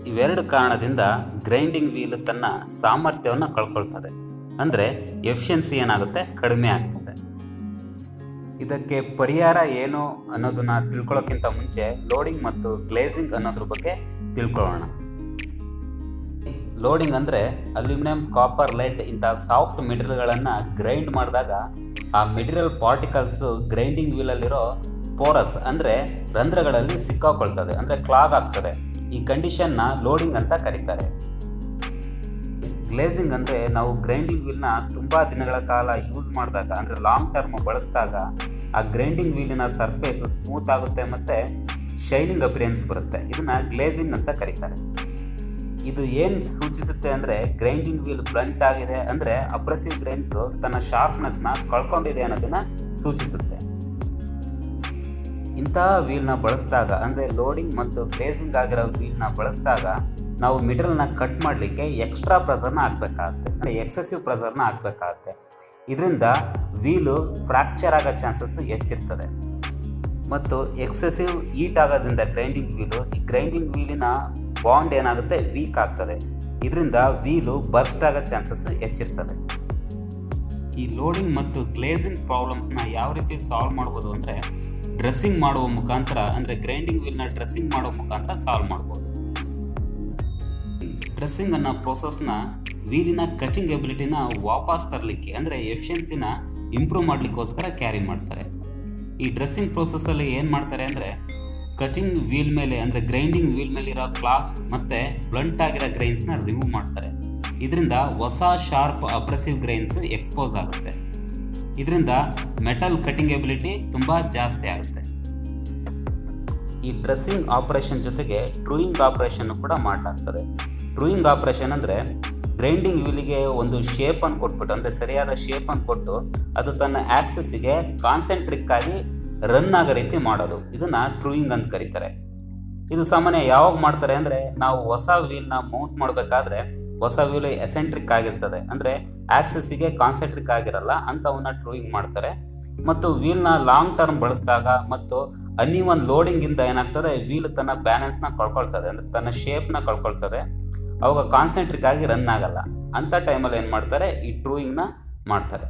ಇವೆರಡು ಕಾರಣದಿಂದ grinding wheel ತನ್ನ ಸಾಮರ್ಥ್ಯವನ್ನು ಕಳ್ಕೊಳ್ತದೆ. ಅಂದರೆ ಎಫಿಷಿಯನ್ಸಿ ಏನಾಗುತ್ತೆ, ಕಡಿಮೆ ಆಗ್ತದೆ. ಇದಕ್ಕೆ ಪರಿಹಾರ ಏನು ಅನ್ನೋದನ್ನ ತಿಳ್ಕೊಳ್ಳೋಕ್ಕಿಂತ ಮುಂಚೆ ಲೋಡಿಂಗ್ ಮತ್ತು ಗ್ಲೇಜಿಂಗ್ ಅನ್ನೋದ್ರ ಬಗ್ಗೆ ತಿಳ್ಕೊಳ್ಳೋಣ. ಲೋಡಿಂಗ್ ಅಂದರೆ ಅಲ್ಯೂಮಿನಿಯಂ, ಕಾಪರ್, ಲೆಡ್ ಇಂಥ ಸಾಫ್ಟ್ ಮೆಟೀರಿಯಲ್ಗಳನ್ನು ಗ್ರೈಂಡ್ ಮಾಡಿದಾಗ ಆ ಮೆಟೀರಿಯಲ್ ಪಾರ್ಟಿಕಲ್ಸು ಗ್ರೈಂಡಿಂಗ್ ವೀಲಲ್ಲಿರೋ ಪೋರಸ್ ಅಂದರೆ ರಂಧ್ರಗಳಲ್ಲಿ ಸಿಕ್ಕಾಕೊಳ್ತದೆ, ಅಂದರೆ ಕ್ಲಾಗ್ ಆಗ್ತದೆ. ಈ ಕಂಡೀಷನ್ನ ಲೋಡಿಂಗ್ ಅಂತ ಕರೀತಾರೆ. ಗ್ಲೇಜಿಂಗ್ ಅಂದರೆ ನಾವು ಗ್ರೈಂಡಿಂಗ್ ವೀಲ್ನ ತುಂಬ ದಿನಗಳ ಕಾಲ ಯೂಸ್ ಮಾಡಿದಾಗ, ಅಂದರೆ ಲಾಂಗ್ ಟರ್ಮ್ ಬಳಸಿದಾಗ ಆ ಗ್ರೈಂಡಿಂಗ್ ವೀಲಿನ ಸರ್ಫೇಸ್ ಸ್ಮೂತ್ ಆಗುತ್ತೆ ಮತ್ತು ಶೈನಿಂಗ್ ಅಪಿರಿಯನ್ಸ್ ಬರುತ್ತೆ. ಇದನ್ನು ಗ್ಲೇಜಿಂಗ್ ಅಂತ ಕರೀತಾರೆ. ಇದು ಏನು ಸೂಚಿಸುತ್ತೆ ಅಂದರೆ ಗ್ರೈಂಡಿಂಗ್ ವೀಲ್ ಬ್ಲಂಟ್ ಆಗಿದೆ, ಅಂದರೆ ಅಬ್ರೆಸಿವ್ ಗ್ರೈನ್ಸು ತನ್ನ ಶಾರ್ಪ್ನೆಸ್ನ ಕಳ್ಕೊಂಡಿದೆ ಅನ್ನೋದನ್ನು ಸೂಚಿಸುತ್ತೆ. ಇಂತಹ ವೀಲ್ನ ಬಳಸಿದಾಗ, ಅಂದರೆ ಲೋಡಿಂಗ್ ಮತ್ತು ಗ್ಲೇಜಿಂಗ್ ಆಗಿರೋ ವೀಲ್ನ ಬಳಸಿದಾಗ ನಾವು ಮಿಡಲ್ನ ಕಟ್ ಮಾಡಲಿಕ್ಕೆ ಎಕ್ಸ್ಟ್ರಾ ಪ್ರೆಸರ್ನ ಹಾಕಬೇಕಾಗುತ್ತೆ, ಅಂದರೆ ಎಕ್ಸೆಸಿವ್ ಪ್ರೆಸರ್ನ ಹಾಕಬೇಕಾಗುತ್ತೆ. ಇದರಿಂದ ವೀಲು ಫ್ರ್ಯಾಕ್ಚರ್ ಆಗೋ ಚಾನ್ಸಸ್ ಹೆಚ್ಚಿರ್ತದೆ. ಮತ್ತು ಎಕ್ಸೆಸಿವ್ ಹೀಟ್ ಆಗೋದ್ರಿಂದ ಈ ಗ್ರೈಂಡಿಂಗ್ ವೀಲಿನ ಬಾಂಡ್ ಏನಾಗುತ್ತೆ, ವೀಕ್ ಆಗ್ತದೆ. ಇದರಿಂದ ವೀಲು ಬರ್ಸ್ಟ್ ಆಗೋ ಚಾನ್ಸಸ್ ಹೆಚ್ಚಿರ್ತದೆ. ಈ ಲೋಡಿಂಗ್ ಮತ್ತು ಗ್ಲೇಜಿಂಗ್ ಪ್ರಾಬ್ಲಮ್ಸ್ನ ಯಾವ ರೀತಿ ಸಾಲ್ವ್ ಮಾಡ್ಬೋದು ಅಂದರೆ ಡ್ರೆಸ್ಸಿಂಗ್ ಮಾಡುವ ಮುಖಾಂತರ, ಅಂದರೆ ಗ್ರೈಂಡಿಂಗ್ ವೀಲ್ನ ಡ್ರೆಸ್ಸಿಂಗ್ ಮಾಡುವ ಮುಖಾಂತರ ಸಾಲ್ವ್ ಮಾಡ್ಬೋದು. ಡ್ರೆಸ್ಸಿಂಗ್ ಅನ್ನೋ ಪ್ರೋಸೆಸ್ನ ವೀಲಿನ ಕಟಿಂಗ್ ಎಬಿಲಿಟಿನ ವಾಪಸ್ ತರಲಿಕ್ಕೆ, ಅಂದರೆ ಎಫಿಷಿಯನ್ಸಿನ ಇಂಪ್ರೂವ್ ಮಾಡಲಿಕ್ಕೋಸ್ಕರ ಕ್ಯಾರಿ ಮಾಡ್ತಾರೆ. ಈ ಡ್ರೆಸ್ಸಿಂಗ್ ಪ್ರೋಸೆಸ್ಸಲ್ಲಿ ಏನು ಮಾಡ್ತಾರೆ ಅಂದರೆ ಕಟಿಂಗ್ ವೀಲ್ ಮೇಲೆ, ಅಂದರೆ ಗ್ರೈಂಡಿಂಗ್ ವೀಲ್ ಮೇಲಿರೋ ಕ್ಲಾಕ್ಸ್ ಮತ್ತು ಬ್ಲಂಟ್ ಆಗಿರೋ ಗ್ರೈನ್ಸ್ನ ರಿಮೂವ್ ಮಾಡ್ತಾರೆ. ಇದರಿಂದ ಹೊಸ ಶಾರ್ಪ್ ಅಬ್ರೆಸಿವ್ ಗ್ರೈನ್ಸ್ ಎಕ್ಸ್ಪೋಸ್ ಆಗುತ್ತೆ. ಇದರಿಂದ ಮೆಟಲ್ ಕಟಿಂಗ್ ಎಬಿಲಿಟಿ ತುಂಬ ಜಾಸ್ತಿ ಆಗುತ್ತೆ. ಈ ಡ್ರೆಸ್ಸಿಂಗ್ ಆಪರೇಷನ್ ಜೊತೆಗೆ ಟ್ರೂಯಿಂಗ್ ಆಪರೇಷನ್ ಕೂಡ ಮಾಡಲಾಗ್ತದೆ. ಟ್ರೂಯಿಂಗ್ ಆಪರೇಷನ್ ಅಂದರೆ ಗ್ರೈಂಡಿಂಗ್ ವೀಲಿಗೆ ಒಂದು ಶೇಪನ್ನು ಕೊಟ್ಬಿಟ್ಟು, ಅಂದರೆ ಸರಿಯಾದ ಶೇಪನ್ನು ಕೊಟ್ಟು ಅದು ತನ್ನ ಆಕ್ಸಿಸ್ಸಿಗೆ ಕಾನ್ಸೆಂಟ್ರಿಕ್ ಆಗಿ ರನ್ ಆಗೋ ರೀತಿ ಮಾಡೋದು, ಇದನ್ನು ಟ್ರೂಯಿಂಗ್ ಅಂತ ಕರೀತಾರೆ. ಇದು ಸಾಮಾನ್ಯ ಯಾವಾಗ ಮಾಡ್ತಾರೆ ಅಂದರೆ ನಾವು ಹೊಸ ವೀಲ್ನ ಮೌಂಟ್ ಮಾಡಬೇಕಾದ್ರೆ ಹೊಸ ವೀಲ್ ಎಸೆಂಟ್ರಿಕ್ ಆಗಿರ್ತದೆ, ಅಂದರೆ ಆಕ್ಸಿಸ್ಸಿಗೆ ಕಾನ್ಸೆಂಟ್ರಿಕ್ ಆಗಿರಲ್ಲ, ಅಂಥವನ್ನ ಟ್ರೂಯಿಂಗ್ ಮಾಡ್ತಾರೆ. ಮತ್ತು ವೀಲ್ನ ಲಾಂಗ್ ಟರ್ಮ್ ಬಳಸಿದಾಗ ಮತ್ತು ಅನ್ಇವನ್ ಲೋಡಿಂಗಿಂದ ಏನಾಗ್ತದೆ, ವೀಲ್ ತನ್ನ ಬ್ಯಾಲೆನ್ಸ್ನ ಕಳ್ಕೊಳ್ತದೆ, ಅಂದರೆ ತನ್ನ ಶೇಪ್ನ ಕಳ್ಕೊಳ್ತದೆ. ಅವಾಗ ಕಾನ್ಸೆಂಟ್ರಿಕ್ ಆಗಿ ರನ್ ಆಗಲ್ಲ. ಅಂಥ ಟೈಮಲ್ಲಿ ಏನು ಮಾಡ್ತಾರೆ, ಈ ಟ್ರೂಯಿಂಗ್ನ ಮಾಡ್ತಾರೆ.